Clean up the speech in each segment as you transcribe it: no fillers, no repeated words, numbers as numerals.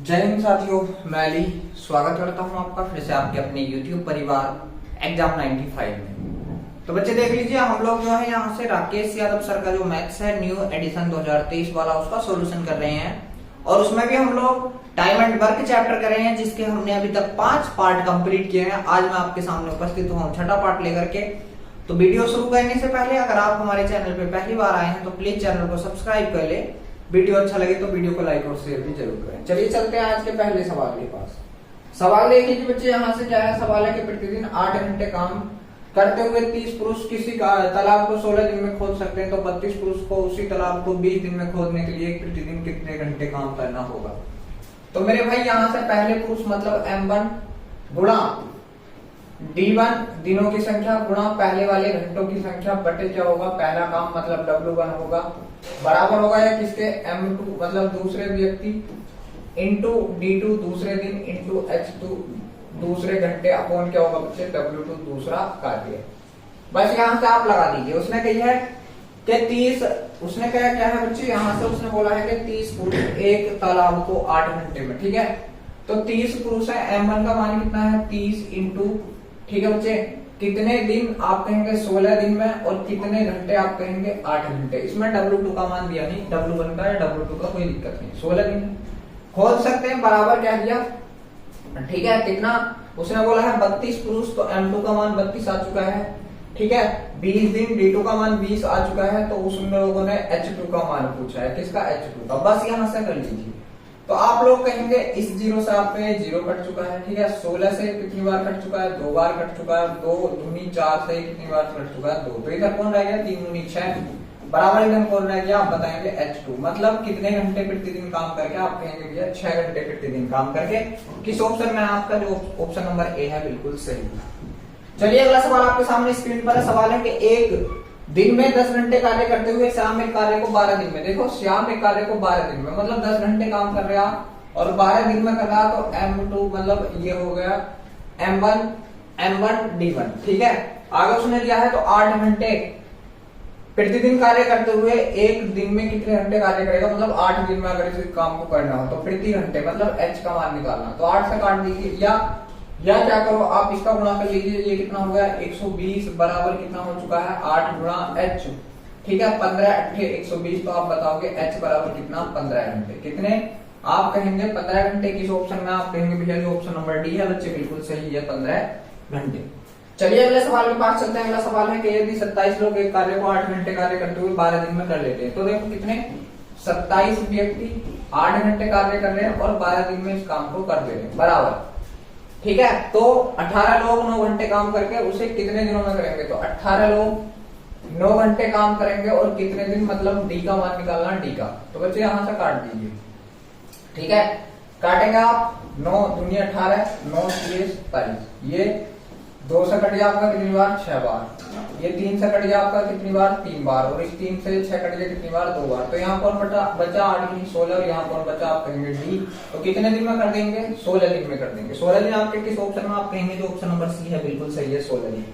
जय हिंद साथियों, मैं अली स्वागत करता हूं आपका फिर से आपके अपने YouTube परिवार एग्जाम 95 में। तो बच्चे देख लीजिए, हम लोग जो है यहाँ से राकेश यादव सर का जो मैथ्स है न्यू एडिशन 2023 वाला उसका सॉल्यूशन कर रहे हैं और उसमें भी हम लोग टाइम एंड वर्क चैप्टर कर रहे हैं जिसके हमने अभी तक 5 पार्ट कंप्लीट किए हैं। आज मैं आपके सामने उपस्थित हूँ छठा पार्ट लेकर के। तो वीडियो शुरू करने से पहले अगर आप हमारे चैनल पे पहली बार आए हैं तो प्लीज चैनल को सब्सक्राइब कर ले। वीडियो अच्छा लगे तो वीडियो को लाइक और शेयर भी जरूर करें। चलिए चलते हैं आज के पहले सवाल के पास। सवाल देख लीजिए बच्चे, यहाँ से क्या है, सवाल है कि प्रतिदिन 8 घंटे काम करते हुए 30 पुरुष किसी तालाब को 16 दिन में खोद सकते हैं, तो 32 पुरुष को उसी तालाब को 20 दिन में खोदने के लिए प्रतिदिन कितने घंटे काम करना होगा। तो मेरे भाई यहाँ से पहले पुरुष मतलब M1 गुणा D1 दिनों की संख्या गुणा पहले वाले घंटों की संख्या बटे क्या होगा, पहला काम मतलब W1 होगा बराबर होगा या किसके M2 मतलब दूसरे व्यक्ति इंटू D2 दूसरे दिन इंटू H2 दूसरे घंटे अपॉन क्या होगा बच्चे W2 दूसरा कार्य। बस यहाँ से आप लगा दीजिए। उसने कही है कि 30, उसने कहा क्या है बच्चे, यहाँ से उसने बोला है कि 30 पुरुष एक तालाब को 8 घंटे में, ठीक है। तो 30 पुरुष है, M1 का मान कितना है 30 इंटू, ठीक है बच्चे, कितने दिन आप कहेंगे 16 दिन में और कितने घंटे आप कहेंगे 8 घंटे। इसमें W2 का मान दिया नहीं, W1 का या W2 का कोई दिक्कत नहीं, 16 दिन खोल सकते हैं बराबर क्या दिया, ठीक है। कितना उसने बोला है 32 पुरुष, तो M2 का मान 32 आ चुका है, ठीक है। 20 दिन D2 का मान 20 आ चुका है, तो उस लोगों ने H2 का मान पूछा है, किसका H2 का। बस यहां से कर लीजिए। तो आप लोग कहेंगे इस जीरो से आप पे जीरो कट चुका है, ठीक है। 16 से कितनी बार कट चुका है, 2 बार कट चुका है, 2 दूनी 4 से कितनी बार कट चुका है 2, तो इधर कौन रह गया 3 दूनी 6 बराबर, इधर कौन रह गया आप बताएंगे H2 मतलब कितने घंटे प्रतिदिन काम करके, आप कहेंगे भैया 6 घंटे प्रतिदिन काम करके। किस ऑप्शन में आपका जो ऑप्शन नंबर ए है बिल्कुल सही। चलिए अगला सवाल आपके सामने स्क्रीन पर है। सवाल है कि एक दिन में 10 घंटे कार्य करते हुए श्याम एक कार्य को 12 दिन में, देखो श्याम एक कार्य को 12 दिन में मतलब 10 घंटे काम कर रहा और 12 दिन में कर रहा, तो M2 मतलब ये हो गया M1 D1, ठीक है। आगे उसने दिया है तो 8 घंटे प्रतिदिन कार्य करते हुए एक दिन में कितने घंटे कार्य करेगा, मतलब 8 दिन में अगर इस काम को करना हो तो प्रति घंटे मतलब H का मान निकालना, तो 8 से काट दीजिए या क्या करो आप इसका गुणा कर लीजिए। ये कितना हो गया 120 बराबर कितना हो चुका है 8 गुणा H, ठीक है। 15 8 120, तो आप बताओगे H बराबर कितना 15 घंटे। कितने आप कहेंगे 15 घंटे। किस ऑप्शन में आप कहेंगे भैया जो ऑप्शन नंबर डी है बच्चे बिल्कुल सही है 15 घंटे। चलिए अगले सवाल के पास चलते हैं। अगला सवाल है कि यदि 27 लोग एक कार्य को 8 घंटे कार्य करते हुए 12 दिन में कर लेते हैं, तो देखो कितने 27 व्यक्ति 8 घंटे कार्य कर रहे हैं और 12 दिन में इस काम को कर दे रहे हैं बराबर, ठीक है। तो 18 लोग 9 घंटे काम करके उसे कितने दिनों में करेंगे, तो 18 लोग 9 घंटे काम करेंगे और कितने दिन मतलब डी का मान निकालना डी का। तो बच्चे यहां से काट दीजिए, ठीक है। काटेंगे आप 9 दूनी 18 9 27, ये 2 से कट गया आपका कितनी बार 6 बार, ये 3 से कट गया आपका कितनी बार 3 बार और इस 3 से 6 कट गया कितनी बार 2 बार। तो यहाँ कौन बचा 8 की 16 और यहाँ कौन बचा आप कहेंगे डी। तो कितने दिन में कर देंगे 16 दिन में कर देंगे। 16 दिन आपके किस ऑप्शन में आप कहेंगे जो ऑप्शन नंबर सी है बिल्कुल सही है 16 दिन।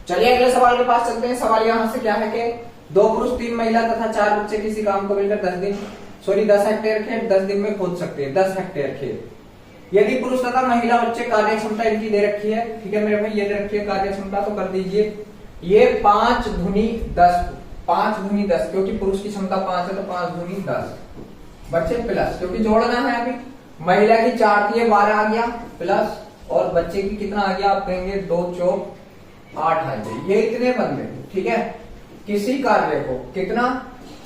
चलिए अगले सवाल के पास चलते हैं। सवाल यहाँ से क्या है कि 2 पुरुष 3 महिला तथा 4 बच्चे किसी काम को मिलकर 10 हेक्टेयर खेत 10 दिन में खोद सकते हैं। 10 हेक्टेयर खेत यदि पुरुष तथा महिला बच्चे कार्य क्षमता इनकी दे रखी है, ठीक है मेरे भाई, ये दे रखी है कार्य क्षमता, तो कर दीजिए ये 5 दूनी 10 क्योंकि पुरुष की क्षमता 5 है तो 5 दूनी 10 बच्चे प्लस, क्योंकि जोड़ना है अभी महिला की 4 थी 12 आ गया प्लस और बच्चे की कितना आ गया आप कहेंगे 2 चौक 8 आ गए। ये इतने बंदे, ठीक है, किसी कार्य को कितना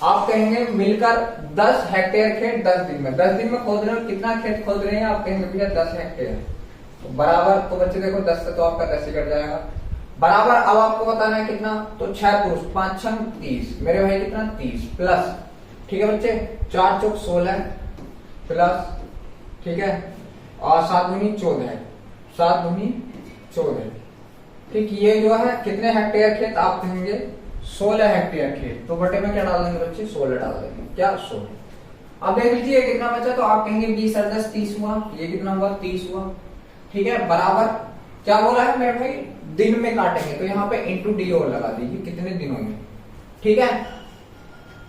आप कहेंगे मिलकर 10 हेक्टेयर खेत 10 दिन में, 10 दिन में खोद रहे हो, कितना खेत खोद रहे हैं आप कहेंगे भैया 10 हेक्टेयर, तो बराबर। तो बच्चे देखो 10 से तो आपका 10 ही कट जाएगा बराबर। अब आपको बताना है कितना, तो 6 पुरुष 5 6 30 मेरे भाई कितना 30 प्लस, ठीक है बच्चे 4 चौक 16 प्लस, ठीक है, और 7 दूनी 14, ठीक। ये जो है कितने हेक्टेयर खेत आप कहेंगे 16 हेक्टेयर खेत, तो बटे में क्या डाल देंगे बच्चे 16 डाल देंगे, क्या 16। अब देख लीजिए कितना बचा, तो आप कहेंगे 20 और 10 30 हुआ, ये कितना हुआ 30 हुआ, ठीक है बराबर। क्या बोला है मेरे भाई दिन में काटेंगे, तो यहाँ पे इंटू डी और लगा दीजिए कितने दिनों में, ठीक है।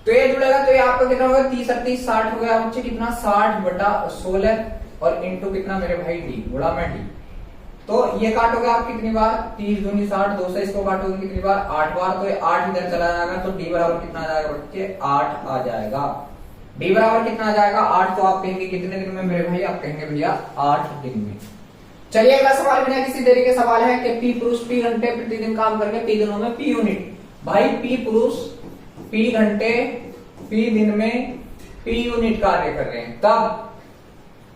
तो ये जुड़ेगा तो ये आपका कितना होगा 30 38 60 हो गया बच्चे, कितना 60 बटा 16 और इंटू कितना मेरे भाई डी, गुणा में डी। तो ये काटोगे आप कितनी बार, 30 दूनी 60, 2 से इसको काटोगे कितनी बार, 8 बार। तो ये 8 इधर चला जाएगा, तो डी बराबर कितना आ जाएगा बच्चे, 8 आ जाएगा। डी बराबर कितना आ जाएगा, 8। तो आप कहेंगे कितने दिन में मेरे भाई, आप कहेंगे भैया 8 दिन में। चलिए अगला सवाल बिना किसी देरी के सवाल है कि पी पुरुष पी घंटे प्रतिदिन काम करके पी दिनों में पी यूनिट। भाई पी पुरुष पी घंटे पी दिन में पी यूनिट कार्य कर रहे हैं, तब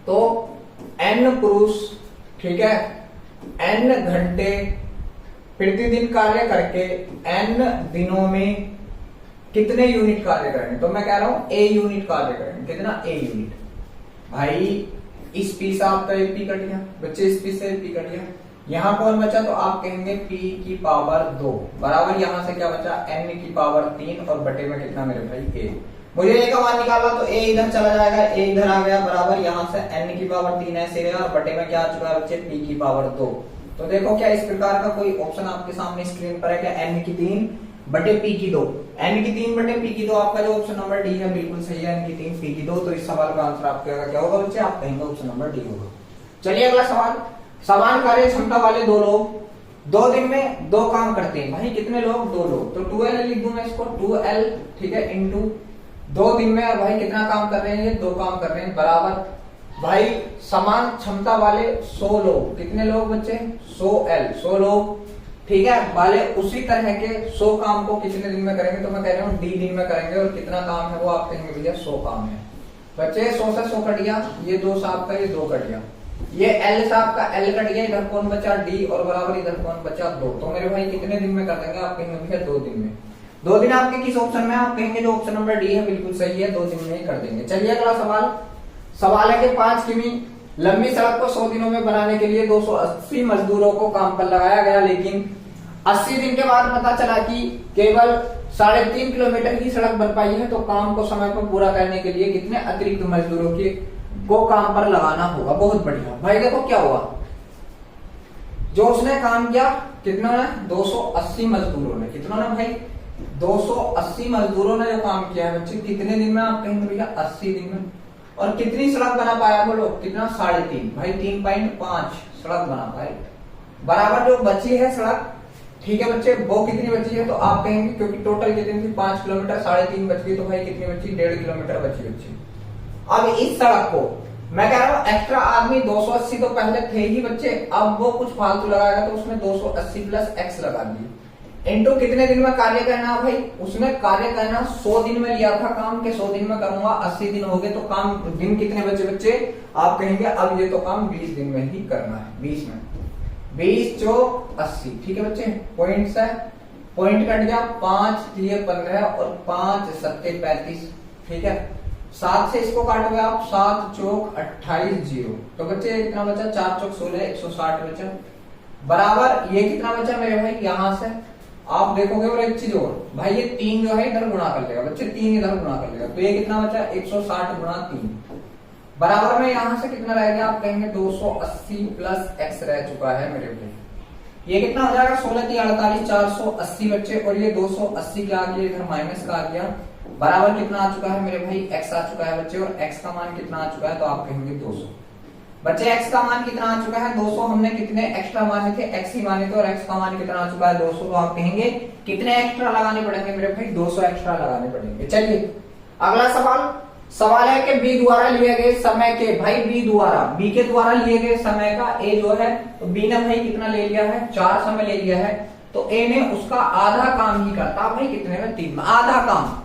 तो एन पुरुष, ठीक है, एन घंटे प्रतिदिन कार्य करके एन दिनों में कितने यूनिट कार्य करेंगे। तो मैं कह रहा हूं ए यूनिट कार्य करेंगे। कितना, ए यूनिट। भाई इस पी से आपका एक पी कट गया बच्चे, इस पी से एक पी कट गया, यहां कौन बचा, तो आप कहेंगे p की पावर 2 बराबर यहां से क्या बचा, n की पावर 3 और बटे में कितना मेरे भाई a। मुझे a का मान निकालना, तो a इधर चला जाएगा, a इधर आ गया, बराबर यहां से n की पावर 3 ऐसे गया और बटे में क्या आ चुका है बच्चे, p की पावर 2। तो देखो क्या इस प्रकार का कोई ऑप्शन आपके सामने स्क्रीन पर है क्या, n की 3 बटे p की 2, n की 3 बटे p की 2। आपका जो ऑप्शन नंबर डी है बिल्कुल सही है, n की 3 p की 2। तो इस सवाल का आंसर आपका क्या होगा बच्चे, आप कहेंगे ऑप्शन नंबर डी होगा। चलिए अगला सवाल, समान कार्य क्षमता वाले दो लोग 2 दिन में 2 काम करते हैं। भाई कितने लोग, 2 लोग। तो 2l लिख दूं मैं इसको, 2l, ठीक है, इंटू 2 दिन में भाई कितना काम कर रहे हैं, ये 2 काम कर रहे हैं, बराबर भाई समान क्षमता वाले 100 लोग। कितने लोग बच्चे, 100l, 100 लोग, ठीक है, वाले उसी तरह के 100 काम को कितने दिन में करेंगे। तो मैं कह रहा हूँ डी दिन में करेंगे। और कितना काम है वो आप कहेंगे भैया 100 काम है बच्चे। 100 से 100 कट गया, ये 2 से आपका ये 2 कट गया, ये L से आपका L कट गया, इधर कौन बचा D और बराबर इधर कौन बचा 2। तो मेरे भाई कितने दिन में कर देंगे, आप कहेंगे भैया 2 दिन में। 2 दिन आपके किस ऑप्शन में, आप कहेंगे जो ऑप्शन नंबर डी है बिल्कुल सही है, 2 दिन में ही कर देंगे। चलिए अगला सवाल, सवाल है कि 5 किमी लंबी सड़क को 100 दिनों में बनाने के लिए 280 मजदूरों को काम पर लगाया गया, लेकिन 80 दिन के बाद पता चला कि केवल 3.5 किलोमीटर की सड़क बन पाई है। तो काम को समय पर पूरा करने के लिए कितने अतिरिक्त मजदूरों को काम पर लगाना होगा। बहुत बढ़िया भाई, देखो क्या हुआ, जो उसने काम किया कितना ने, 280 मजदूरों ने, कितना ने भाई, 280 मजदूरों ने जो काम किया है बच्चे, कितने दिन में, आप कहेंगे भैया 80 दिन में। और कितनी सड़क बना पाया बोलो, कितना, 3.5 भाई, 3.5 सड़क बना पाए, बराबर जो बची है सड़क, ठीक है बच्चे, वो कितनी बची है। तो आप कहेंगे क्योंकि टोटल कितनी थी, 5 किलोमीटर, 3.5 बच गई, तो भाई कितनी बची, 1.5 किलोमीटर बची। अब इस सड़क को मैं कह रहा हूं एक्स्ट्रा आदमी 280 तो पहले थे ही बच्चे, अब वो कुछ फालतू लगाएगा, तो उसमें 280 प्लस एक्स लगा दिए, इंटू कितने दिन में कार्य करना भाई, उसने कार्य करना 100 दिन में लिया था काम के, 100 दिन में करूंगा, 80 दिन हो गए, तो काम दिन कितने बचे बच्चे, आप कहेंगे अब ये तो काम 20 दिन में ही करना है, 20 में, 20 चौक 80, ठीक है बच्चे। पॉइंट है, पॉइंट कट गया, 5 3 15 और 5 7 35, ठीक है। 7 से इसको काटोगे आप, 7 चौक 28 0, तो बच्चे कितना बचा, 4 चौक 16, 160 बचा, बराबर ये कितना बचा मेरे भाई, यहां से आप देखोगे। और एक चीज और भाई, ये 3 जो है इधर गुणा कर लेगा बच्चे, 3 इधर गुणा कर लेगा, तो ये कितना बचा, 160 गुणा 3, बराबर में यहां से कितना रह गया, आप कहेंगे 280 प्लस एक्स रह चुका है मेरे भाई। ये कितना हो जाएगा, 16 3 48, 480 बच्चे, और ये 280 क्या आ गया, इधर माइनस का आ गया, बराबर कितना आ चुका है मेरे भाई, x आ चुका है बच्चे। और x का मान कितना आ चुका है, तो आप कहेंगे 200 बच्चे। x का मान कितना आ चुका है, 200। हमने कितने एक्स्ट्रा माने थे, x ही माने थे, और x का मान कितना आ चुका है, 200। तो आप कहेंगे कितने एक्स्ट्रा लगाने पड़ेंगे मेरे भाई, 200 एक्स्ट्रा लगाने पड़ेंगे। चलिए अगला सवाल है कि b द्वारा लिए गए समय के, भाई b के द्वारा लिए गए समय का a जो है, तो b ने भाई कितना ले लिया है, 4 समय ले लिया है, तो a ने उसका आधा काम ही करता भाई, कितने में, 3 में, आधा काम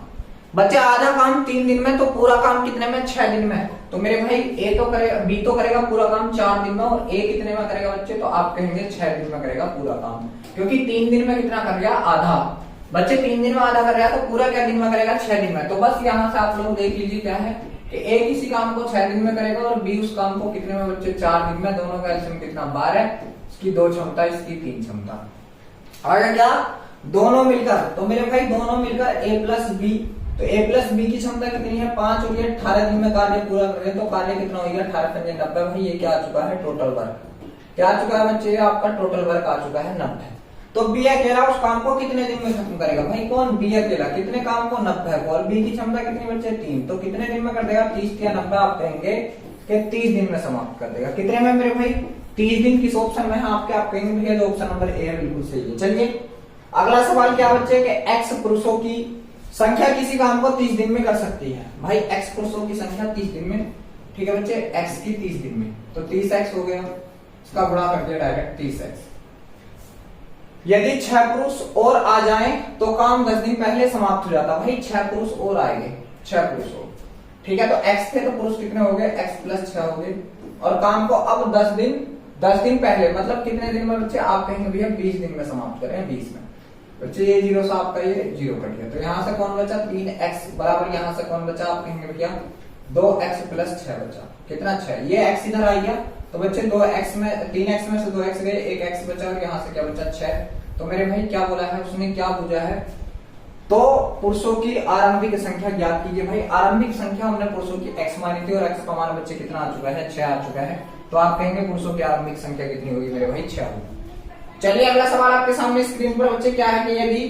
बच्चे, आधा काम 3 दिन में, तो पूरा काम कितने में, 6 दिन में। तो मेरे भाई ए तो करेगा, बी तो करेगा पूरा काम 4 दिन में, और ए कितने में करेगा बच्चे, तो आप कहेंगे 6 दिन में करेगा पूरा काम, क्योंकि 3 दिन में कितना कर गया, आधा बच्चे, 3 दिन में आधा कर रहा है, तो पूरा क्या दिन में करेगा, 6 दिन में। तो बस यहाँ से आप लोग देख लीजिए क्या है कि ए किसी काम को 6 दिन में करेगा और बी उस काम को कितने में बच्चे, 4 दिन में। दोनों का एलसीएम कितना, 12, इसकी 2 क्षमता, इसकी 3 क्षमता, आगे क्या, दोनों मिलकर, तो मेरे भाई दोनों मिलकर a प्लस बी, तो a प्लस बी की क्षमता कितनी है, 5, और ये 18 दिन में कार्य पूरा कर रहे हैं, तो कार्य कितना हो गया, 18 पंजे 90। भाई ये क्या आ चुका है, टोटल वर्क क्या आ चुका है बच्चे, आपका टोटल वर्क आ चुका है 90। तो बी अकेला उस काम को कितने दिन में खत्म करेगा, भाई कौन, बी अकेला, कितने काम को, 90 को, और बी की क्षमता कितनी बच्चे, 3, तो कितने दिन में कर देगा, 30 या 90, आप कहेंगे कि 30 दिन में समाप्त कर देगा। कितने में मेरे भाई? 30 दिन। किस ऑप्शन में है आपके? आप कहेंगे भैया जो ऑप्शन नंबर ए है बिल्कुल सही है। चलिए अगला सवाल क्या बच्चे कि एक्स पुरुषों की संख्या किसी काम को 30 दिन में कर सकती है। भाई एक्स पुरुषों की संख्या 30 दिन में, ठीक है बच्चे, एक्स की 30 दिन में, तो 30x हो गया, इसका गुणा कर दिया डायरेक्ट 30x। यदि 6 पुरुष और आ जाएं तो काम 10 दिन पहले समाप्त हो जाता। भाई 6 पुरुष और आएंगे, 6 पुरुष और, ठीक है, तो x थे तो पुरुष कितने हो गए? x प्लस 6 हो गए, और काम को अब 10 दिन पहले, मतलब कितने दिन में बच्चे? आप कहेंगे भैया 20 दिन में समाप्त करें, 20 में। बच्चे ये जीरो से आपका ये जीरो कट गया, तो यहाँ से कौन बचा? 3x बराबर, यहाँ से कौन बचा? आप कहेंगे भैया 2x प्लस 6 बचा। कितना? 6। ये x इधर आ गया, तो बच्चे 2x में 3x में से 2x गए, 1x बचा, और यहाँ से क्या बचा? 6। तो मेरे भाई क्या बोला है उसने? क्या पूछा है? तो पुरुषों की आरंभिक संख्या ज्ञात कीजिए। भाई आरंभिक संख्या हमने पुरुषों की x मानी थी, और x का मान बच्चे कितना आ चुका है? 6 आ चुका है। तो आप कहेंगे पुरुषों की आरंभिक संख्या कितनी होगी मेरे भाई? 6 होगी। चलिए अगला सवाल आपके सामने स्क्रीन पर बच्चे क्या है कि यदि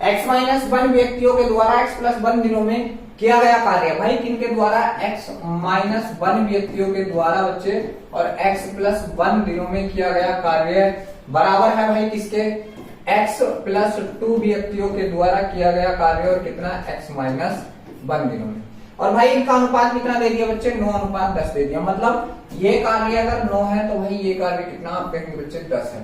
x माइनस 1 व्यक्तियों के द्वारा x प्लस 1 दिनों में किया गया कार्य, भाई किनके द्वारा? x माइनस 1 व्यक्तियों के द्वारा बच्चे, और x प्लस 1 दिनों में किया गया कार्य बराबर है भाई किसके? x प्लस 2 व्यक्तियों के द्वारा किया गया कार्य, और कितना? x माइनस 1 दिनों में। और भाई इनका अनुपात कितना दे दिया बच्चे? 9 अनुपात 10 दे दिया। मतलब ये कार्य अगर 9 है तो भाई ये कार्य कितना? आप कहेंगे बच्चे 10 है।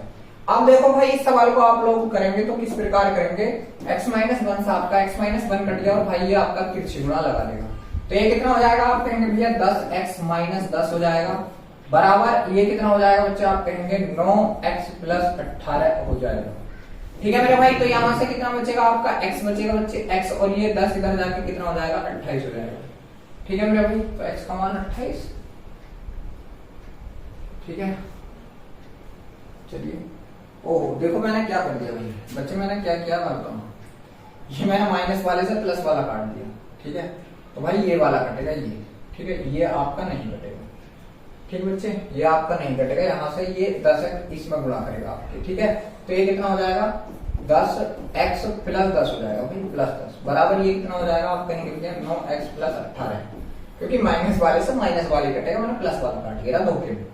अब देखो भाई इस सवाल को आप लोग करेंगे तो किस प्रकार करेंगे? x माइनस 1 से आपका x माइनस 1 कट गया, और भाई ये आपका तिरछी गुणा लगा देगा, तो ये कितना हो जाएगा? आप कहेंगे भैया 10x माइनस 10 हो जाएगा, बराबर ये कितना हो जाएगा बच्चे? आप कहेंगे 9x प्लस 18 हो जाएगा। ठीक है मेरे भाई, तो यहाँ से कितना बचेगा? आपका x बचेगा बच्चे, x, और ये 10 इधर जाके कितना हो जाएगा? 28 हो जाएगा। ठीक है मेरे भाई, तो x का मान 28। ठीक है, चलिए। ओह देखो मैंने क्या कर दिया भाई बच्चे, मैंने क्या किया मैं बताऊं, ये मैंने माइनस वाले से प्लस वाला काट दिया। ठीक है, तो भाई ये वाला कटेगा ये, ठीक है, ये आपका नहीं कटेगा। ठीक बच्चे, ये आपका नहीं कटेगा, यहाँ से ये 10 इसमें गुणा करेगा आपके। ठीक है, तो ये कितना हो जाएगा? 10x प्लस 10 हो जाएगा भाई, प्लस 10 बराबर ये कितना हो जाएगा? आप कहेंगे 9x प्लस 18, क्योंकि माइनस वाले से माइनस वाले कटेगा, मैंने प्लस वाला काट दिया धोखे में।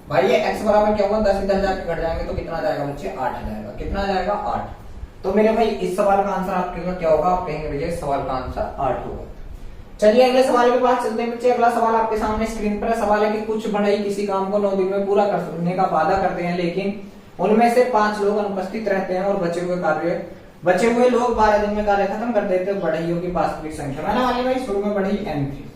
भाई ये x बराबर क्या होगा? 10 इधर जाके घट जाएंगे तो कितना आ जाएगा बच्चे? 8 आ जाएगा। कितना आ जाएगा? 8। तो मेरे भाई इस सवाल का आंसर आपके क्या होगा? आप कहेंगे भैया इस सवाल का आंसर 8 होगा। चलिए अगले सवाल के पास चलते हैं बच्चे। अगला सवाल आपके सामने स्क्रीन पर सवाल है कि कुछ बढ़ई किसी काम को 9 दिन में पूरा करने का वादा करते हैं, लेकिन उनमें से 5 लोग अनुपस्थित रहते हैं, और बचे हुए लोग 12 दिन में कार्य खत्म कर देते हैं। बढ़इयों की वास्तविक संख्या मैंने वाली भाई शुरू में बढ़ई n थी,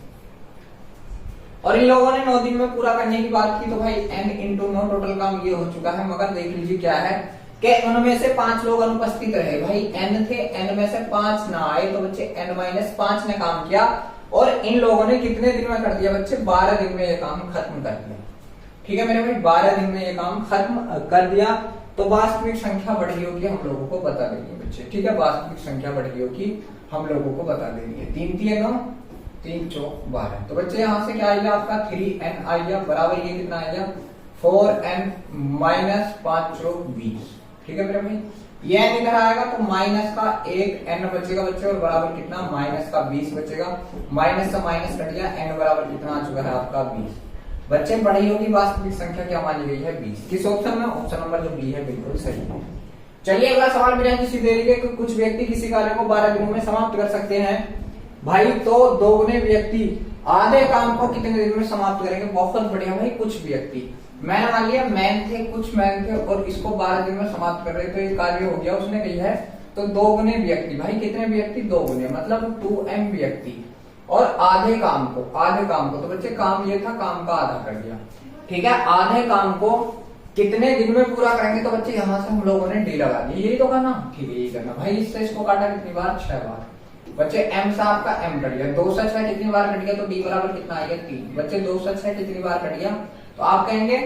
और इन लोगों ने 9 दिन में पूरा करने की बात की, तो भाई n इंटू 9 टोटल काम ये हो चुका है। मगर देख लीजिए क्या है कि उनमें से 5 लोग अनुपस्थित रहे। भाई n थे, n में से 5 ना आए, तो बच्चे n माइनस 5 ने काम किया, और इन लोगों ने कितने दिन में कर दिया बच्चे? 12 दिन में ये काम खत्म कर दिया। ठीक है मेरे भाई, 12 दिन में ये काम खत्म कर दिया। तो वास्तविक संख्या बढ़इयों की हम लोगों को बता देंगे बच्चे। ठीक है, वास्तविक संख्या बढ़इयों की हम लोगों को बता देंगे। 3 3 9 3 चौक 12। तो बच्चे यहाँ से क्या आएगा आपका? 3n आएगा, बराबर ये कितना आएगा? 4n माइनस 5 चौक 20। ठीक है मेरे भाई, ये n इधर आएगा तो माइनस का 1 n बचेगा बच्चे, और बराबर कितना? माइनस का 20 बचेगा। माइनस से माइनस कट गया, n बराबर कितना आ चुका है आपका? 20। बच्चे बढ़इयों की वास्तविक संख्या क्या मानी गई है? 20। किस ऑप्शन में? ऑप्शन नंबर जो बी है बिल्कुल सही है। चलिए अगला सवाल मेरे दे लीजिए कि कुछ व्यक्ति किसी कार्य को 12 दिनों में समाप्त कर सकते हैं। भाई तो दोगुने व्यक्ति आधे काम को कितने दिन में समाप्त करेंगे? बहुत बढ़िया भाई, कुछ व्यक्ति, मैंने मान लिया मैन थे, कुछ मैन थे, और इसको 12 दिन में समाप्त कर रहे, तो ये कार्य हो गया उसने कही है। तो दोगुने व्यक्ति, भाई कितने व्यक्ति? दोगुने, मतलब 2m व्यक्ति, और आधे काम को तो बच्चे काम ये था, काम का आधा कर दिया। ठीक है, आधे काम को कितने दिन में पूरा करेंगे? तो बच्चे यहाँ से हम लोगों ने डी लगा दी, यही तो करना। ठीक है, यही करना भाई। इससे इसको काटा कितनी बार? 6 बार। बच्चे m से आपका m कट गया, 2 से 6 कितनी बार कट गया? तो d बराबर कितना आ गया? 3। बच्चे 2 से 6 कितनी बार कट गया? तो आप कहेंगे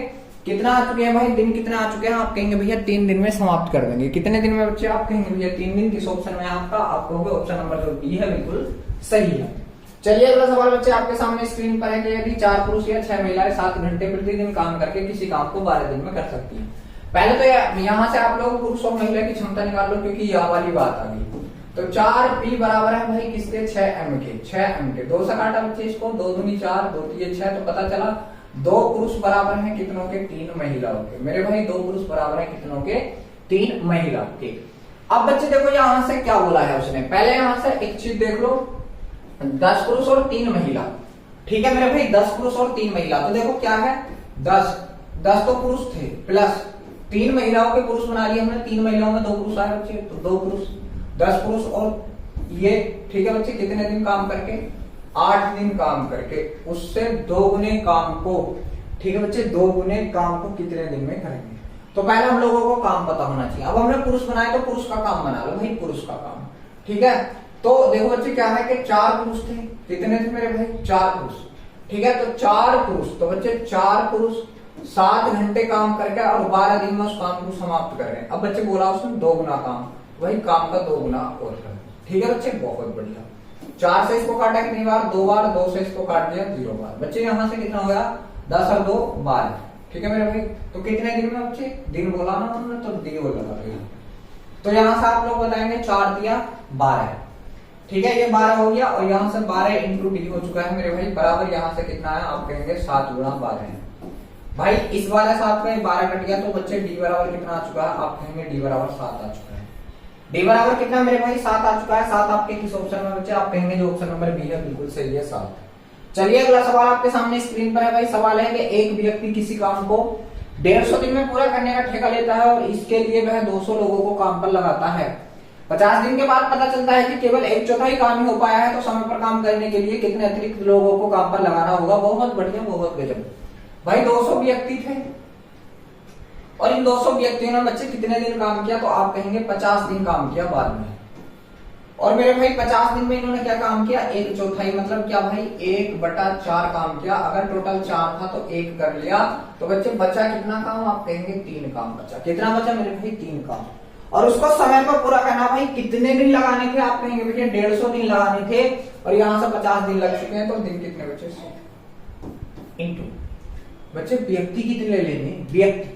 कितना आ चुके हैं भाई? दिन कितने आ चुके हैं? आप कहेंगे भैया 3 दिन में समाप्त कर देंगे। कितने दिन में बच्चे? आप कहेंगे भैया 3 दिन। किस ऑप्शन में आपका? आप कहोगे ऑप्शन नंबर जो बी है बिल्कुल सही है। चलिए अगला सवाल बच्चे आपके सामने स्क्रीन पर है कि यदि 4 पुरुष या 6 महिलाएं 7 घंटे प्रतिदिन काम करके किसी काम को 12 दिन में कर सकती हैं। पहले तो यहाँ से आप लोग पुरुष और महिला की क्षमता निकाल लो, क्योंकि यह वाली बात आ गई। तो 4p बराबर है भाई किसके? 6m के। 2 से काटा बच्चे इसको, 2 दूनी 4, 2 3 6, तो पता चला दो पुरुष बराबर है कितनों के? 3 महिलाओं के। मेरे भाई दो पुरुष बराबर है कितनों के? 3 महिलाओं के। अब बच्चे देखो यहां से क्या बोला है उसने, पहले यहां से एक चीज देख लो, 10 पुरुष और 3 महिला। ठीक है मेरे भाई, 10 पुरुष और 3 महिला, तो देखो क्या है, 10 तो पुरुष थे प्लस 3 महिलाओं के पुरुष बना लिए हमने, 3 महिलाओं में 2 पुरुष आए बच्चे, तो 2 पुरुष, 10 पुरुष और ये। ठीक है बच्चे, कितने दिन काम करके? 8 दिन काम करके, उससे 2 गुने काम को, ठीक है बच्चे, 2 गुने काम को कितने दिन में करेंगे? तो पहले हम लोगों को काम पता होना चाहिए। अब हमने पुरुष बनाए तो पुरुष का काम बना लो भाई, पुरुष का काम। ठीक है, तो देखो बच्चे क्या है कि 4 पुरुष थे, कितने थे मेरे भाई? 4 पुरुष। ठीक है, तो 4 पुरुष, तो बच्चे 4 पुरुष 7 घंटे काम करके और 12 दिन में उस काम को समाप्त कर रहे हैं। अब बच्चे बोला उसने 2 गुना काम, वही काम का 2 गुना और कर। ठीक है बच्चे, बहुत बढ़िया। 4 से इसको काटा कितनी बार? 2 बार, 2 से इसको काट दिया 0 बार। बच्चे यहां से कितना हो गया? 10 और 2 12। ठीक है मेरे भाई, तो कितने दिन में बच्चे? दिन बोला ना हमने, तो डी वो लगा देगा। तो यहां से आप लोग बताएंगे 4 दिया 12। ठीक है, ये 12 हो गया, और यहां से 12 इंटू डी हो चुका है मेरे भाई, बराबर यहां से कितना है? आप कहेंगे 7 गुणा 12 है। भाई इस वाले 7 में 12 कट गया, तो बच्चे डी बराबर कितना आ चुका है? आप कहेंगे डी बराबर 7 आ चुका है। डी बराबर कितना मेरे भाई? 7 आ चुका है। 7 आपके किस ऑप्शन में बच्चे? आप कहेंगे जो ऑप्शन नंबर बी है, बिल्कुल सही है, 7। चलिए अगला सवाल आपके सामने स्क्रीन पर है भाई। सवाल है कि एक व्यक्ति किसी काम को 150 दिन में पूरा करने का ठेका लेता है और इसके लिए वह 200 लोगों को काम पर लगाता है। 50 दिन के बाद पता चलता है कि केवल 1/4 काम ही हो पाया है, तो समय पर काम करने के लिए कितने अतिरिक्त लोगों को काम पर लगाना होगा? बहुत बढ़िया, बहुत गजब। भाई 200 व्यक्ति थे और इन 200 व्यक्तियों ने बच्चे कितने दिन काम किया? तो आप कहेंगे 50 दिन काम किया बाद में। और मेरे भाई 50 दिन में इन्होंने क्या काम किया? 1/4, मतलब क्या भाई? 1/4 काम किया। अगर टोटल 4 था तो 1 कर लिया, तो बच्चे बचा कितना काम? आप कहेंगे 3 काम बचा। कितना बचा मेरे भाई? 3 काम। और उसको समय पर पूरा करना भाई कितने दिन लगाने थे? आप कहेंगे भैया 150 दिन लगाने थे, और यहां से 50 दिन लग चुके हैं, तो दिन कितने बचे? 100 इंटू बच्चे व्यक्ति कितने लेने? व्यक्ति,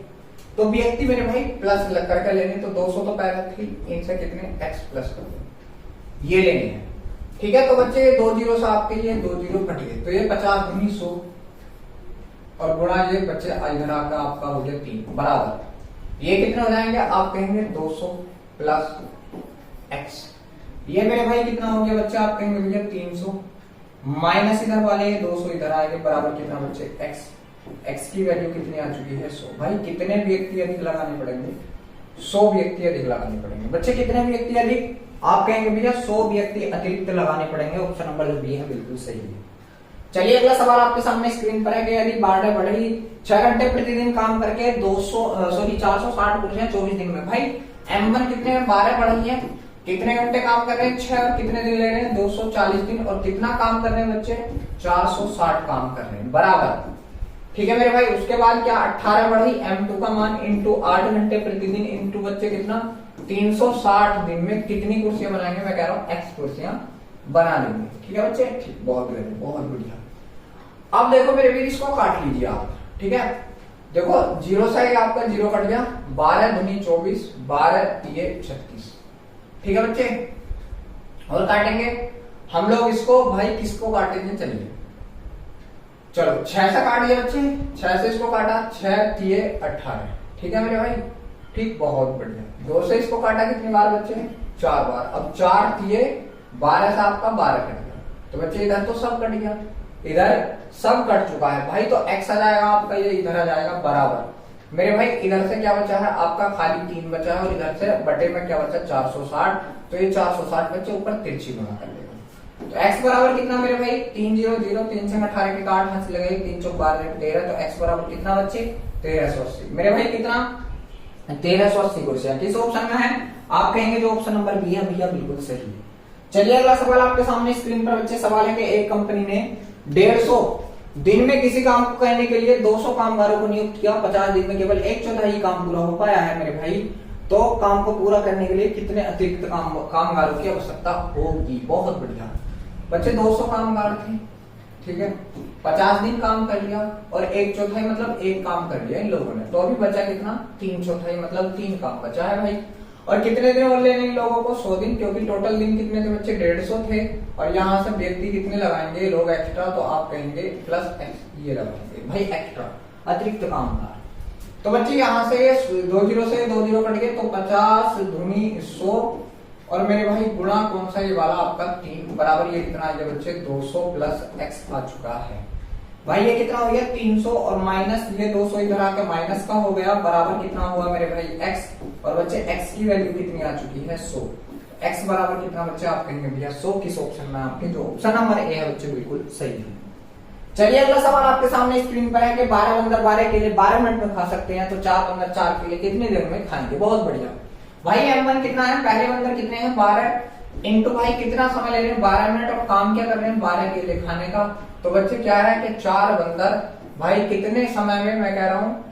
तो व्यक्ति मेरे भाई प्लस लग करके लेने, तो 200 तो पहले थी, इनसे कितने? x प्लस कर दो, ये लेने हैं। ठीक है, तो बच्चे 2 जीरो से आपके ये 2 जीरो कट गए, तो ये 50 गुनी 100 और गुणा ये बच्चे इधर आकर आपका हो गया 3 बराबर, ये कितने हो जाएंगे? आप कहेंगे 200 प्लस x। ये मेरे भाई कितना हो गया बच्चे? आप कहेंगे भैया 300 माइनस इधर वाले 200 इधर आएंगे, बराबर कितना बच्चे? x। x की वैल्यू कितनी आ चुकी है? 100। भाई कितने व्यक्ति अधिक लगाने पड़ेंगे? 100 व्यक्ति अधिक लगाने पड़ेंगे। बच्चे कितने व्यक्ति अधिक? आप कहेंगे भैया 100 व्यक्ति अतिरिक्त लगाने पड़ेंगे। ऑप्शन नंबर जो बी है बिल्कुल सही है। चलिए अगला सवाल आपके सामने स्क्रीन पर है कि यदि बारह बढ़ी 6 घंटे प्रतिदिन काम करके 460 पुरुष हैं 24 दिन में। भाई M1 कितने में? 12 बढ़ी है, कितने घंटे काम कर रहे हैं? 6, और कितने दिन ले रहे हैं? 240 दिन, और कितना काम कर रहे हैं बच्चे? 460 काम कर रहे हैं बराबर। ठीक है मेरे भाई, उसके बाद क्या? 18 बढ़ी, M2 का मान इंटू 8 घंटे प्रतिदिन इंटू बच्चे कितना? 360 दिन में कितनी कुर्सियां बनाएंगे? मैं कह रहा हूँ x कुर्सियां बना लेंगे। ठीक है बच्चे, ठीक, बहुत बढ़िया। अब देखो मेरे वीर, इसको काट लीजिए आप। ठीक है, देखो 0 से आपका 0 कट गया, 12 दूनी 24, 12 तिये 36। ठीक है बच्चे, और काटेंगे हम लोग इसको। भाई किसको काटेंगे? चलिए चलो 6 से काट दिया बच्चे, 6 से इसको काटा, 6 तिये 18। ठीक है मेरे भाई, ठीक, बहुत बढ़िया। 2 से इसको काटा कितनी बार बच्चे? 4 बार। अब 4 तिये 12 से आपका 12 कट गया, तो बच्चे इधर तो सब कट गया, इधर सब कट चुका है भाई, तो x आ जाएगा आपका, ये इधर आ जाएगा बराबर। मेरे भाई इधर से क्या बचा है आपका? खाली 3 बचा है, और इधर से बटे में क्या बचा? 460। तो ये 460 बच्चे ऊपर तिरछी गुणा कर देगा, तो x बराबर कितना मेरे भाई? 3 0 0, 3 से 18 के काट हंस लगे, 3 चौक 12 13, तो x बराबर कितना बच्चे? 1380। मेरे भाई कितना? 1380 कुर्सियां किस ऑप्शन में है? आप कहेंगे जो ऑप्शन नंबर बी है भैया बिल्कुल सही है। चलिए अगला सवाल आपके सामने स्क्रीन पर बच्चे। सवाल है कि एक कंपनी ने 150 दिन में किसी काम को करने के लिए 200 कामगारों को नियुक्त किया। 50 दिन में केवल 1/4 काम पूरा हो पाया है मेरे भाई, तो काम को पूरा करने के लिए कितने अतिरिक्त कामगारों की आवश्यकता होगी? बहुत बढ़िया बच्चे, 200 कामगार थे। ठीक है, 50 दिन काम कर लिया, और 1/4 मतलब 1 काम कर लिया इन लोगों ने, तो अभी बचा कितना? 3/4 मतलब 3 काम बचा है भाई। और कितने दिन और लेने इन लोगों को? 100 दिन, क्योंकि टोटल दिन कितने थे बच्चे? 150 थे। और यहाँ से व्यक्ति कितने लगाएंगे लोग एक्स्ट्रा, तो आप कहेंगे प्लस एक्स ये लगाएंगे भाई एक्स्ट्रा, अतिरिक्त कामगार। तो बच्चे यहाँ से 2 जीरो से 2 जीरो कट गए, तो 50 दूनी 100 और मेरे भाई गुणा कौन सा ये वाला आपका 3 बराबर ये कितना आ गया बच्चे? 200 प्लस एक्स आ चुका है भाई। ये कितना हो गया? 300 और माइनस ये 200 इधर आके माइनस का हो गया, बराबर कितना हुआ मेरे भाई? x। और बच्चे x की वैल्यू कितनी आ चुकी है? 100। x बराबर कितना बच्चे? आप कहेंगे भैया 100 किस ऑप्शन में? आपके जो ऑप्शन नंबर ए है बच्चे बिल्कुल सही है। चलिए अगला सवाल आपके सामने स्क्रीन पर है कि 12 बंदर 12 केले 12 मिनट में खा सकते हैं, तो 4 बंदर 4 केले कितनी देर में खाएंगे? बहुत बढ़िया भाई। m1 कितना है? पहले बंदर कितने हैं? 12 इंटू भाई कितना समय ले रहे हैं? 12 मिनट। और काम क्या कर रहे हैं? 12 केले खाने का। तो बच्चे क्या है कि 4 बंदर भाई कितने समय में, मैं कह रहा हूँ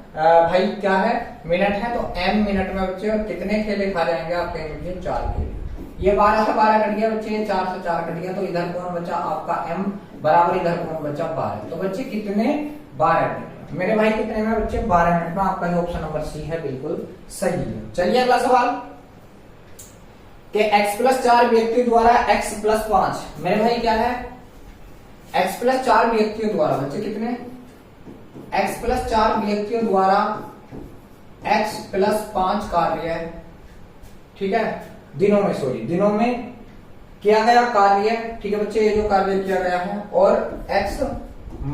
भाई क्या है? मिनट है, तो m मिनट में बच्चे और कितने केले खा जाएंगे? आप कहेंगे 4 केले। ये 12 से 12 कट गया बच्चे, 4 से 4 कट गया, तो इधर कौन बचा? आपका m बराबर इधर कौन बचा? 12। तो बच्चे कितने? 12 मिनट। मेरे भाई कितने में बच्चे? 12 मिनट में। आपका जो ऑप्शन नंबर सी है बिल्कुल सही है। चलिए अगला सवाल कि x प्लस 4 व्यक्ति द्वारा x प्लस 5, मेरे भाई क्या है? x प्लस 4 व्यक्तियों द्वारा बच्चे कितने? x प्लस 4 व्यक्तियों द्वारा x प्लस 5 कार्य है, ठीक है, दिनों में, सॉरी दिनों में किया गया कार्य, ठीक है बच्चे, ये जो कार्य किया गया है, और x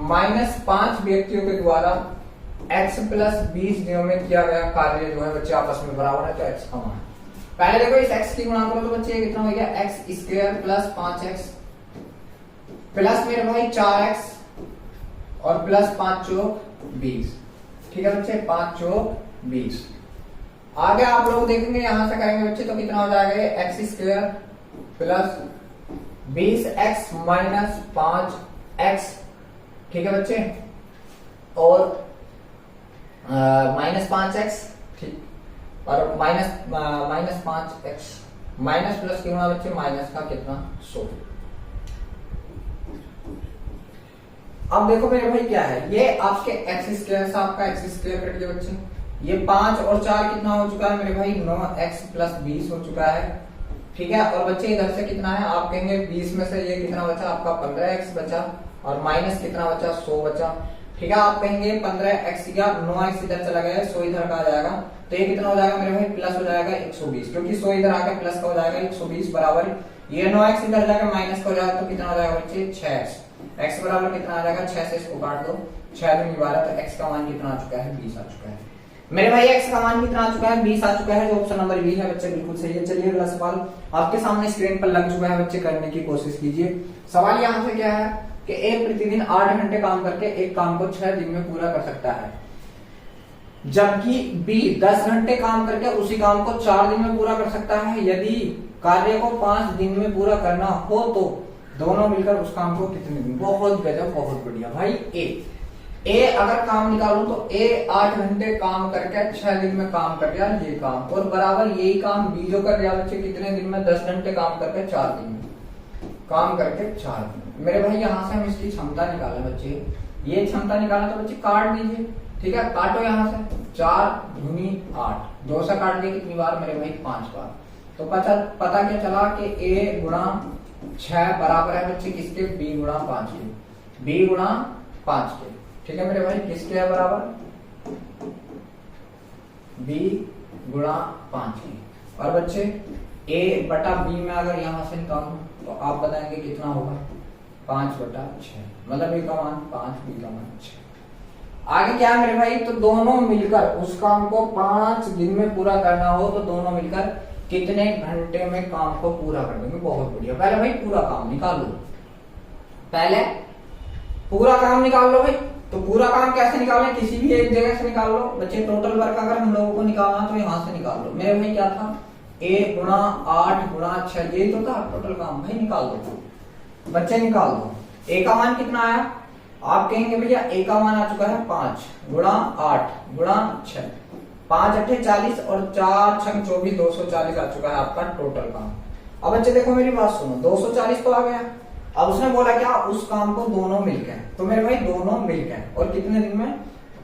माइनस 5 व्यक्तियों के द्वारा x प्लस 20 दिनों में किया गया कार्य जो है बच्चे आपस में बराबर है, तो x का मान। पहले देखो इस x की गुणा करो तो बच्चे कितना हो गया? x square plus 5x plus मेरे भाई 4x और प्लस 5 चौक 20, ठीक है बच्चे, 5 चौक 20। आगे आप लोग देखेंगे यहां से करेंगे बच्चे तो कितना हो जाएगा? x square plus 20x minus 5x, ठीक है बच्चे, और माइनस 5x, ठीक, और माइनस 5x माइनस प्लस कितना बच्चे? माइनस का कितना? 100। अब देखो मेरे भाई क्या है, ये आपके एक्स स्क्वायर से आपका एक्स स्क्वायर कट गया बच्चे, ये 5 और 4 कितना हो चुका है मेरे भाई? 9x प्लस 20 हो चुका है, ठीक है। और बच्चे इधर से कितना है? आप कहेंगे 20 में से ये कितना बचा? आपका 15x बचा, और माइनस कितना बचा? 100 बचा, ठीक है। आप कहेंगे 15x या 9x इधर चला गया, 100 इधर का आ जाएगा, तो ये कितना हो जाएगा मेरे भाई? प्लस हो जाएगा 120, क्योंकि 100 इधर आके प्लस का हो जाएगा 120 बराबर, ये 9x इधर जाकर माइनस का हो जाएगा, तो कितना हो जाएगा बच्चे? 6x। x बराबर कितना आ जाएगा? 6 से इसको काट दो, 6 दूनी 12, तो x का मान कितना आ चुका है? 20 आ चुका है मेरे भाई। x का मान कितना आ चुका है? 20 आ चुका है, जो ऑप्शन नंबर बी है बच्चे बिल्कुल सही है। चलिए अगला सवाल आपके सामने स्क्रीन पर लग चुका है बच्चे, करने की कोशिश कीजिए। सवाल यहाँ से क्या है कि a प्रतिदिन 8 घंटे काम करके एक काम को 6 दिन में पूरा कर सकता है, जबकि b 10 घंटे काम करके उसी काम को 4 दिन में पूरा कर सकता है। यदि कार्य को 5 दिन में पूरा करना हो तो दोनों मिलकर उस काम को कितने दिन? बहुत गजब, बहुत बढ़िया भाई। ए अगर काम निकालो तो ए 8 घंटे काम करके 6 दिन में काम कर रहा है ये काम, और बराबर यही काम बी जो कर रहा है बच्चे कितने दिन में? 10 घंटे काम करके 4 दिन में काम करके 4 दिन। मेरे भाई यहाँ से हम इसकी क्षमता निकाले बच्चे, ये क्षमता निकाला तो बच्चे काट दीजिए, ठीक है, काटो यहाँ से, 4 दूनी 8, 2 से काट दिए कितनी बार मेरे भाई? 5 बार। तो पता क्या चला कि a गुणा 6 बराबर है बच्चे किसके? b गुणा 5 के, b गुणा 5 के, ठीक है मेरे भाई, किसके है बराबर? b गुणा 5 के। और बच्चे a बटा b में अगर यहां से निकालूं तो आप बताएंगे कितना होगा? 5 बटा 6, मतलब a का मान 5, b का मान 6। आगे क्या है मेरे भाई? तो दोनों मिलकर उस काम को 5 दिन में पूरा करना हो तो दोनों मिलकर कितने घंटे में काम को पूरा कर देंगे? बहुत बढ़िया। पहले भाई पूरा काम निकाल लो, पहले पूरा काम निकाल लो भाई। तो पूरा काम कैसे निकालें? किसी भी एक जगह से निकाल लो बच्चे। टोटल वर्क अगर हम लोगों को निकालना तो यहां से निकाल लो। मेरे भाई क्या था? a गुणा 8 गुणा 6, यही तो था टोटल काम, भाई निकाल दो बच्चे, निकाल दो। a का मान कितना आया? आप कहेंगे भैया a का मान आ चुका है 5 गुणा 8 गुणा 6, 5 अट्ठे 40 और 4 छंग 24, 240 आ चुका है आपका टोटल काम। अब बच्चे देखो मेरी बात सुनो, 240 तो आ गया। अब उसने बोला क्या? उस काम को दोनों मिलकर, तो मेरे भाई दोनों मिलकर, और कितने दिन में?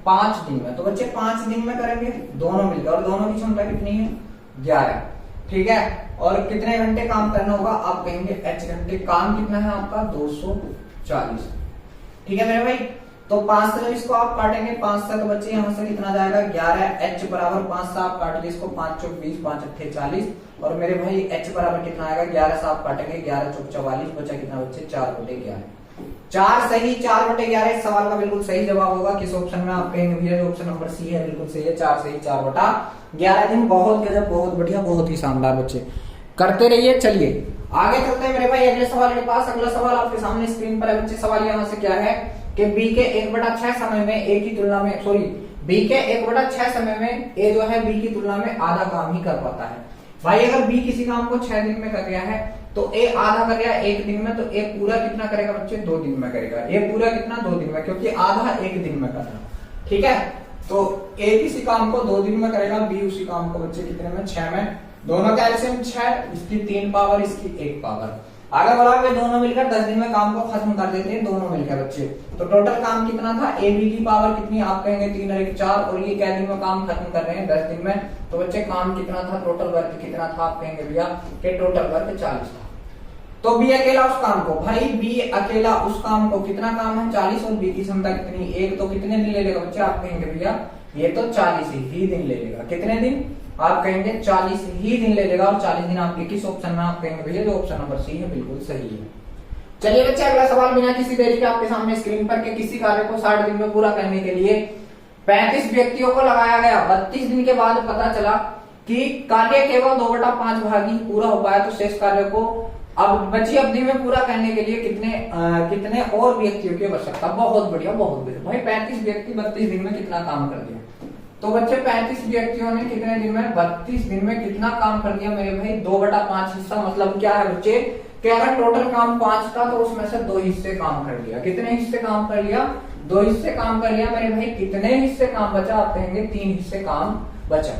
5 दिन में। तो बच्चे 5 दिन में करेंगे दोनों मिलकर, और दोनों की क्षमता कितनी है? 11। ठीक है। और कितने घंटे काम करना होगा, आप कहेंगे h घंटे। काम कितना है आपका 240, ठीक है मेरे भाई। तो 5 से जब इसको आप काटेंगे 5 से, तो बच्चे यहाँ से कितना जाएगा 11, h बराबर 5 से आप काट लीजिए इसको, 5 चौक 20, 5 अट्ठे 40, और मेरे भाई h बराबर कितना आएगा 11 से आप काटेंगे 11 चौक 44, बचा कितना बच्चे 4/11, 4 सही, 4/11 इस सवाल का बिल्कुल सही जवाब होगा। किस ऑप्शन में आप कहेंगे भैया ऑप्शन नंबर सी है, बिल्कुल सही है, 4 सही 4/11 दिन। बहुत गजब, बहुत बढ़िया, बहुत ही शानदार बच्चे, करते रहिए। चलिए आगे चलते हैं मेरे भाई अगले सवाल के पास। अगला सवाल आपके सामने स्क्रीन पर है बच्चे। सवाल यहाँ से क्या है कि b के 1/6 समय में a की तुलना में, सॉरी b के 1/6 समय में a जो है b की तुलना में आधा काम ही कर पाता है। भाई अगर b किसी काम को 6 दिन में कर गया है तो a आधा कर गया 1 दिन में, तो a पूरा कितना करेगा बच्चे 2 दिन में करेगा। a पूरा कितना 2 दिन में, क्योंकि आधा 1 दिन में करना, ठीक है। तो a किसी काम को 2 दिन में करेगा, b उसी काम को बच्चे कितने में 6 में, दोनों का एलसीएम 6, इसकी 3 पावर इसकी 1 पावर। आगे बढ़ा के दोनों मिलकर 10 दिन में काम को खत्म कर देते हैं दोनों मिलकर बच्चे। तो टोटल काम कितना था, ए बी की पावर कितनी, आप कहेंगे 3 और 1 4, और ये क्या दिन में काम खत्म कर रहे हैं 10 दिन में। तो बच्चे काम कितना था, टोटल वर्क कितना था, आप कहेंगे भैया कि टोटल वर्क 40 था। तो बी अकेला उस काम को, भाई बी अकेला उस काम को, कितना काम है 40, और बी की क्षमता कितनी 1, तो कितने दिन ले लेगा बच्चे, आप कहेंगे भैया ये तो 40 ही दिन ले लेगा। कितने दिन, आप कहेंगे 40 ही दिन ले लेगा। और 40 दिन आपके किस ऑप्शन में, आप कहेंगे भैया जो ऑप्शन नंबर सी है बिल्कुल सही है। चलिए बच्चे अगला सवाल बिना किसी देरी के आपके सामने स्क्रीन पर के किसी कार्य को 60 दिन में पूरा करने के लिए 35 व्यक्तियों को लगाया गया। 32 दिन के बाद पता चला कि कार्य केवल 2/5 भाग ही पूरा हो पाया, तो शेष कार्य को अब बची अवधि में पूरा करने के लिए कितने और व्यक्तियों की आवश्यकता। बहुत बढ़िया, बहुत बढ़िया भाई। 35 व्यक्ति 32 दिन में कितना काम कर दिया, तो बच्चे 35 व्यक्तियों ने कितने दिन में 32 दिन में कितना काम कर दिया मेरे भाई 2/5 हिस्सा। मतलब क्या है बच्चे कि अगर टोटल काम 5 था तो उसमें से 2 हिस्से काम कर लिया। कितने हिस्से काम कर लिया, 2 हिस्से काम कर लिया मेरे भाई। कितने हिस्से काम बचा, आप कहेंगे 3 हिस्से काम बचा।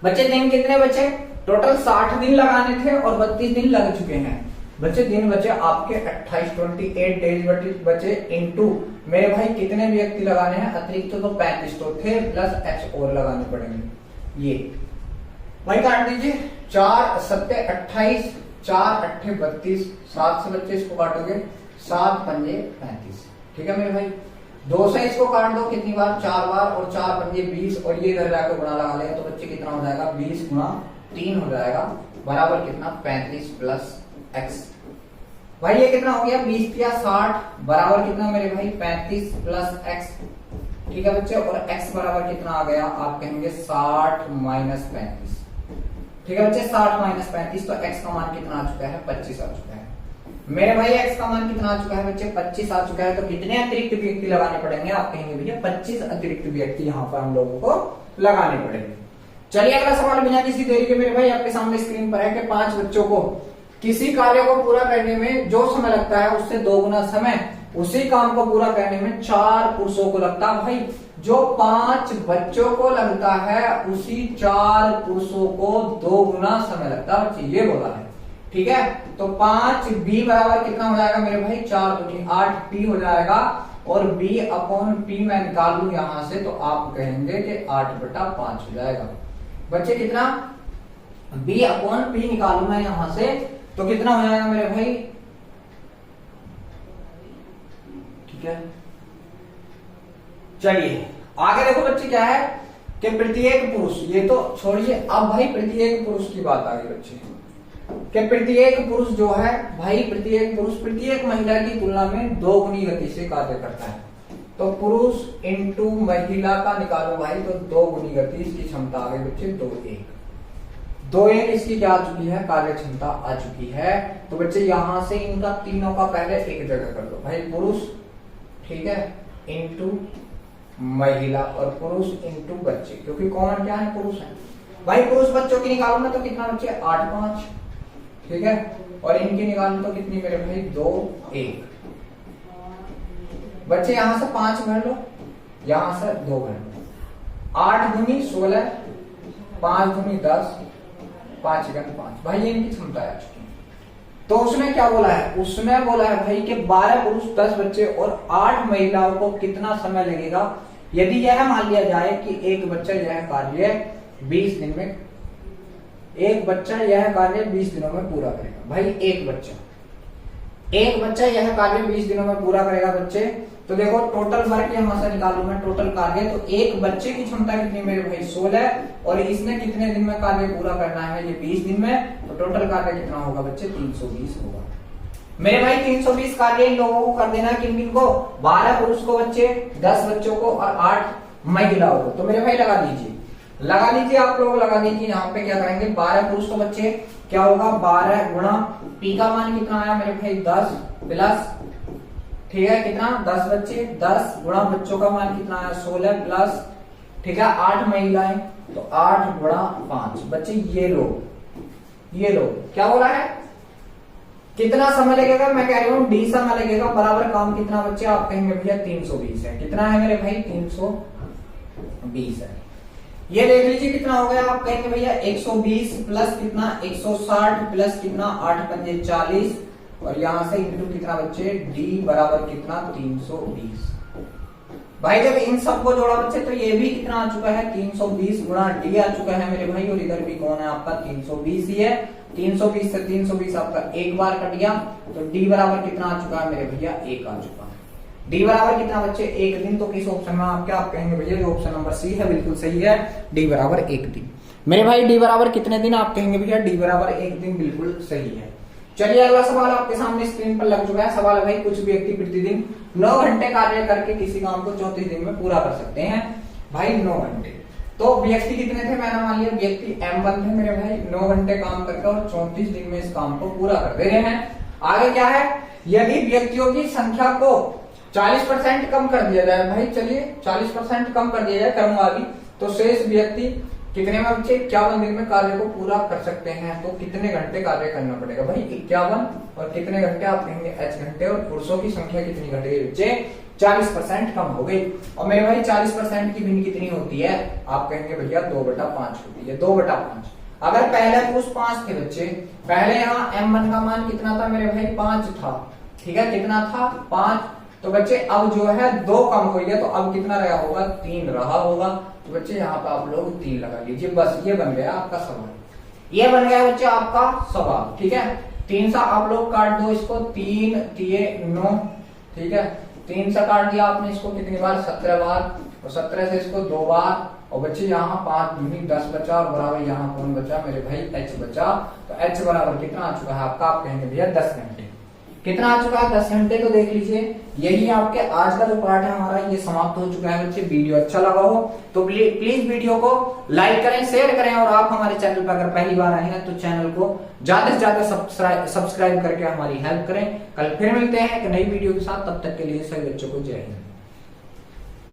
बच्चे दिन कितने बचे, टोटल 60 दिन लगाने थे और 32 दिन लग चुके हैं बच्चे। दिन बचे आपके 28 डेज बचे इनटू मेरे भाई कितने व्यक्ति लगाने हैं अतिरिक्त, तो 35 तो थे प्लस एच और लगाने पड़ेंगे। ये भाई काट दीजिए, 4 7 28, 4 8 32, 7 से बच्चे इसको काटोगे 7 पंजे 35, ठीक है मेरे भाई। 2 से इसको काट दो कितनी बार, 4 बार, और 4 पंजे 20, और ये इधर जाकर गुणा लगा लेगा तो बच्चे कितना हो जाएगा 20 गुणा 3 हो जाएगा, बराबर कितना 35 प्लस एक्स। भाई ये कितना हो गया 20 या 60, बराबर कितना मेरे भाई 35 प्लस एक्स, ठीक है बच्चे। और एक्स बराबर कितना आ गया, आप कहेंगे 60 माइनस 35, ठीक है बच्चे। 60 माइनस 35, तो एक्स का मान कितना आ चुका है 25 आ चुका है मेरे भाई। एक्स का मान कितना आ चुका है बच्चे 25 आ चुका है। तो कितने अतिरिक्त व्यक्ति लगाने पड़ेंगे, आप कहेंगे भैया 25 अतिरिक्त व्यक्ति यहाँ पर हम लोगों को लगाने पड़ेंगे। चलिए अगला सवाल बिना किसी देरी के मेरे भाई आपके सामने स्क्रीन पर है कि 5 बच्चों को किसी कार्य को पूरा करने में जो समय लगता है उससे 2 गुना समय उसी काम को पूरा करने में 4 पुरुषों को लगता है। भाई जो 5 बच्चों को लगता है उसी 4 पुरुषों को 2 गुना समय लगता है बच्चे, ये बोला है, ठीक है। तो 5 बी बराबर कितना हो जाएगा मेरे भाई 4 दूनी 8 पी हो जाएगा, और b अपॉन पी मैं निकालू यहां से तो आप कहेंगे कि 8/5 हो जाएगा बच्चे। कितना b अपॉन पी निकालू मैं यहां से तो कितना हो जाएगा मेरे भाई, ठीक है। चलिए आगे देखो बच्चे क्या है कि प्रत्येक पुरुष, ये तो छोड़िए, अब भाई प्रत्येक पुरुष की बात आ गई बच्चे कि प्रत्येक पुरुष जो है भाई प्रत्येक पुरुष प्रत्येक महिला की तुलना में 2 गुनी गति से कार्य करता है। तो पुरुष इंटू महिला का निकालो भाई, तो 2 गुनी गति इसकी क्षमता आ गई बच्चे 2 1 इसकी क्या आ चुकी है, कार्य क्षमता आ चुकी है। तो बच्चे यहां से इनका तीनों का पहले एक जगह कर दो भाई, पुरुष ठीक है इंटू महिला, और पुरुष इंटू बच्चे, क्योंकि कॉमन क्या है पुरुष है भाई। पुरुष बच्चों की निकालूंगा तो कितना बच्चे 8 5, ठीक है। और इनकी निकालू तो कितनी मेरे भाई 2 1 बच्चे। यहां से 5 भर लो, यहां से 2 भर लो, 8 दूनी 16, 5 दूनी 10, 5 एकम 5 भाई, ये इनकी क्षमता आ चुकी है। तो उसने क्या बोला है, उसने बोला है भाई कि 12 पुरुष 10 बच्चे और 8 महिलाओं को कितना समय लगेगा यदि यह मान लिया जाए कि एक बच्चा यह कार्य 20 दिन में एक बच्चा यह कार्य 20 दिनों में पूरा करेगा। भाई एक बच्चा यह कार्य 20 दिनों में पूरा करेगा बच्चे। तो देखो टोटल वर्क यहां से निकालू मैं, टोटल कार्य। तो एक बच्चे की क्षमता कितनी मेरे भाई 16, और इसने कितने दिन में कार्य पूरा करना है, ये 20 दिन में। तो टोटल कार्य कितना होगा बच्चे 320 होगा मेरे भाई। 320 कार्य इन लोगों को कर देना है, किन किन को, 12 पुरुष को बच्चे, 10 बच्चों को और 8 महिलाओं को। तो मेरे भाई लगा लीजिए आप लोग, लगा दीजिए। यहाँ पे क्या करेंगे, 12 पुरुष को बच्चे क्या होगा, 12 गुणा पी का मान कितना आया मेरे भाई 10 प्लस, ठीक है कितना 10 बच्चे, 10 गुणा बच्चों का मान कितना आया 16 प्लस, ठीक है 8 महिलाएं, तो 8 गुणा 5 बच्चे। ये लो क्या हो रहा है, कितना समय लगेगा, मैं कह रही हूँ डी समय लगेगा, बराबर काम कितना बच्चे, आप कहेंगे भैया 320 है। कितना है मेरे भाई 320 है। ये देख लीजिए कितना हो गया, आप कहेंगे भैया 120 प्लस कितना 160 प्लस कितना 8 पंजे 40, और यहां से इंटू कितना बच्चे डी बराबर कितना 320। भाई जब इन सबको जोड़ा बच्चे तो ये भी कितना आ चुका है 320 गुणा डी आ चुका है मेरे भाई, और इधर भी कौन है आपका 320 ही है। 320 से 320 आपका एक बार कट गया, तो डी बराबर कितना आ चुका है मेरे भैया 1 आ चुका है। डी बराबर कितना बच्चे 1 दिन। तो किस ऑप्शन में आपके, आप कहेंगे भैया ऑप्शन नंबर सी है, बिल्कुल सही है, डी बराबर 1 दिन। मेरे भाई डी बराबर कितने दिन, आप कहेंगे भैया डी बराबर 1 दिन, बिल्कुल सही है। चलिए अगला सवाल आपके सामने स्क्रीन पर लग चुका है। सवाल है भाई, कुछ व्यक्ति प्रतिदिन 9 घंटे कार्य करके किसी काम को 34 दिन में पूरा कर सकते हैं। भाई 9 घंटे, तो व्यक्ति कितने थे, मैंने मान लिया व्यक्ति M1 थे मेरे भाई, 9 घंटे काम करके और 34 दिन में इस काम को पूरा कर दे रहे हैं। आगे क्या है, यदि व्यक्तियों की संख्या को 40% कम कर दिया जाए, भाई चलिए 40% कम कर दिया जाए कर्मवादी, तो शेष व्यक्ति कितने में बच्चे 51 दिन में कार्य को पूरा कर सकते हैं। तो कितने घंटे कार्य करना पड़ेगा भाई 51, और कितने घंटे आप कहेंगे एच घंटे, और पुरुषों की संख्या कितनी घट गई बच्चे 40% कम हो गई। और मेरे भाई 40% की भिन्न कितनी होती है, आप कहेंगे भैया 2/5 होती है, 2/5। अगर पहले पुरुष 5 थे बच्चे, पहले यहाँ M1 का मान कितना था मेरे भाई 5 था, ठीक है कितना था 5, तो बच्चे अब जो है 2 कम हो गया, तो अब कितना रहा होगा 3 रहा होगा। तो बच्चे यहाँ पे आप लोग 3 लगा लीजिए, बस ये बन गया आपका सवाल, ये बन गया बच्चे आपका सवाल, ठीक है। 3 से आप लोग काट दो इसको, 3 3 9, ठीक है 3 से काट दिया आपने इसको कितनी बार 17 बार, और 17 से इसको 2 बार, और बच्चे यहाँ 5 दूनी 10 बचा, और बराबर यहाँ कौन बचा मेरे भाई एच बचा। तो एच बराबर कितना आ चुका है आपका, आप कहेंगे भैया 10 घंटे। कितना आ चुका है 10 घंटे। तो देख लीजिए यही आपके आज का जो पार्ट है हमारा ये समाप्त हो चुका है बच्चे। वीडियो अच्छा लगा हो तो प्लीज वीडियो को लाइक करें, शेयर करें, और आप हमारे चैनल पर अगर पहली बार आए हैं तो चैनल को ज्यादा से ज्यादा सब्सक्राइब करके हमारी हेल्प करें। कल फिर मिलते हैं एक नई वीडियो के साथ, तब तक के लिए सभी बच्चों को जय हिंद।